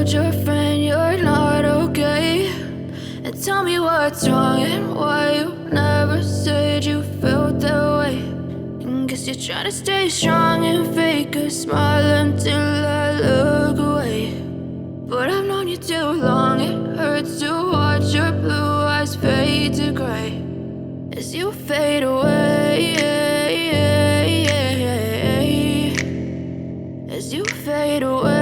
told your friend you're not okay? And tell me what's wrong and why you never said you felt that way. And guess you're trying to stay strong and fake a smile until I look away. But I've known you too long, it hurts to watch your blue eyes fade to gray as you fade away, as you fade away.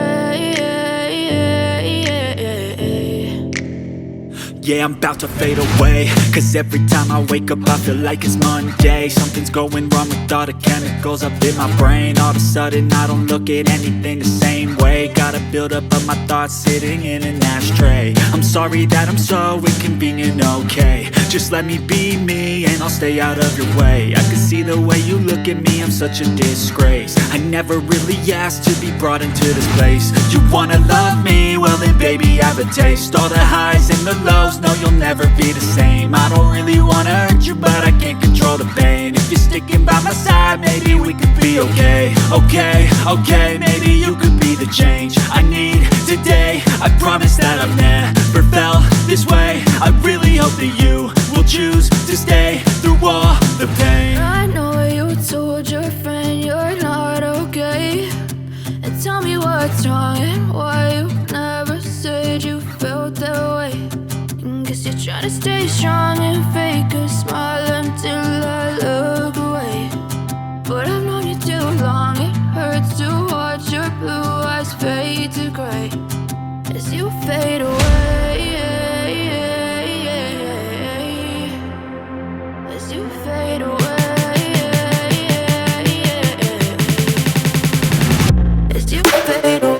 Yeah, I'm about to fade away, cause every time I wake up I feel like it's Monday. Something's going wrong with all the chemicals up in my brain. All of a sudden I don't look at anything the same way. Got a buildup of my thoughts sitting in an ashtray. I'm sorry that I'm so inconvenient, okay? Just let me be me and I'll stay out of your way. I can see the way you look at me, I'm such a disgrace. I never really asked to be brought into this place. You wanna love me? Well then baby, have a taste. All the highs and the lows, no, you'll never be the same. I don't really wanna hurt you, but I can't control the pain. If you're sticking by my side, maybe we could be okay. Okay, maybe you could be the change I need today. I promise that I've never felt this way. I really hope that you will choose to stay through all the pain. I know you told your friend you're not okay. And tell me what's wrong and why you never said you felt that way. Guess you're trying to stay strong and fake a smile until I look away. But I've known you too long, it hurts to watch your blue eyes fade to gray as you fade away, as you fade away, as you fade away.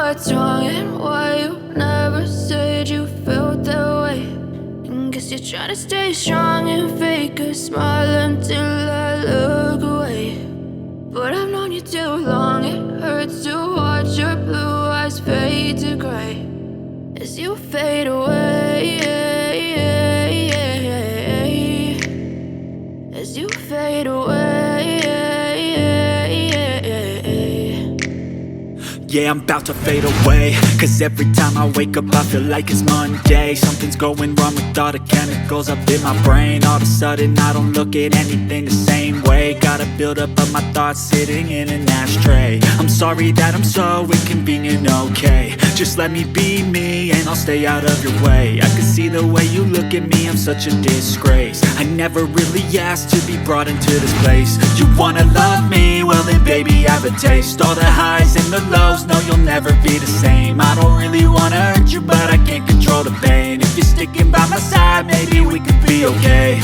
What's wrong and why you never said you felt that way. And guess you're trying to stay strong and fake a smile until I look away. But I've known you too long, it hurts to watch your blue eyes fade to gray as you fade away, as you fade away. Yeah, I'm about to fade away, cause every time I wake up I feel like it's Monday. Something's going wrong with all the chemicals up in my brain. All of a sudden I don't look at anything the same way. Got a buildup of my thoughts sitting in an ashtray. I'm sorry that I'm so inconvenient, okay? Just let me be me and I'll stay out of your way. I can see the way you look at me, I'm such a disgrace. I never really asked to be brought into this place. You wanna love me? Well then baby, have a taste. All the highs and the lows, no, you'll never be the same. I don't really wanna hurt you, but I can't control the pain. If you're sticking by my side, maybe we could be okay.